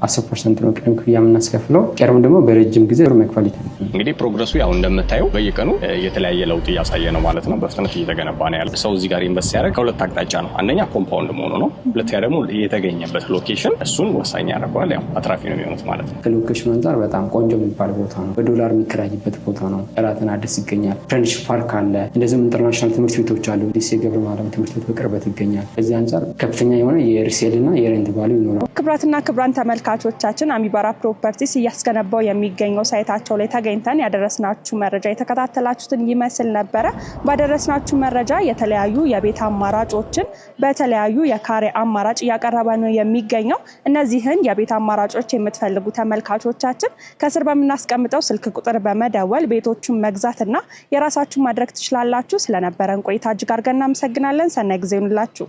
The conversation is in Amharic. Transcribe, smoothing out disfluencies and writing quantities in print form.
10% ነው ቅድም ክፍያ የምናስከፍለው። ቀርም ደግሞ በረጅም ጊዜ መክፈል ይችላል። እንግዲህ ፕሮግረሱ ያው እንደምታየው በየቀኑ የተለያየ ለውጥ እያሳየ ነው ማለት ነው። በፍጥነት እየተገነባ ነው ያለው። ሰው እዚህ ጋር ኢንቨስት ያደርግ ከሁለት አቅጣጫ ነው። አንደኛ ኮምፓውንድ መሆኑ ነው። ሁለተኛ ደግሞ የተገኘበት ሎኬሽን እሱን ወሳኝ ያደርገዋል። ያው አትራፊ ነው የሚሆኑት ማለት ነው። ከሎኬሽኑ አንፃር በጣም ቆንጆ የሚባል ቦታ ነው። በዶላር የሚከራይበት ቦታ ነው። ራትን አዲስ ይገኛል። ፍሬንድሺፕ ፓርክ አለ። እንደዚሁም ኢንተርናሽናል ትምህርት ቤቶች አሉ። ዲሲ ገብረ ማርያም ትምህርት ቤት በቅርበት ይገኛል። ከዚህ አንፃር ከፍተኛ የሆነ የሪሴል እና የሬንት ቫልዩ ይኖራል። ክቡራትና ክቡራን ተመልካቾቻችን አሚባራ ፕሮፐርቲስ እያስገነባው የሚገኘው ሳይታቸው ላይ ተገኝተን ያደረስናችሁ መረጃ የተከታተላችሁትን ይመስል ነበረ። ባደረስናችሁ መረጃ የተለያዩ የቤት አማራጮችን በተለያዩ የካሬ አማራጭ እያቀረበ ነው የሚገኘው። እነዚህን የቤት አማራጮች የምትፈልጉ ተመልካቾቻችን ከስር በምናስቀምጠው ስልክ ቁጥር በመደወል ቤቶቹን መግዛትና የራሳችሁን ማድረግ ትችላላችሁ። ስለነበረን ቆይታ እጅግ አድርገን እናመሰግናለን። ሰናይ ጊዜ ይሁንላችሁ።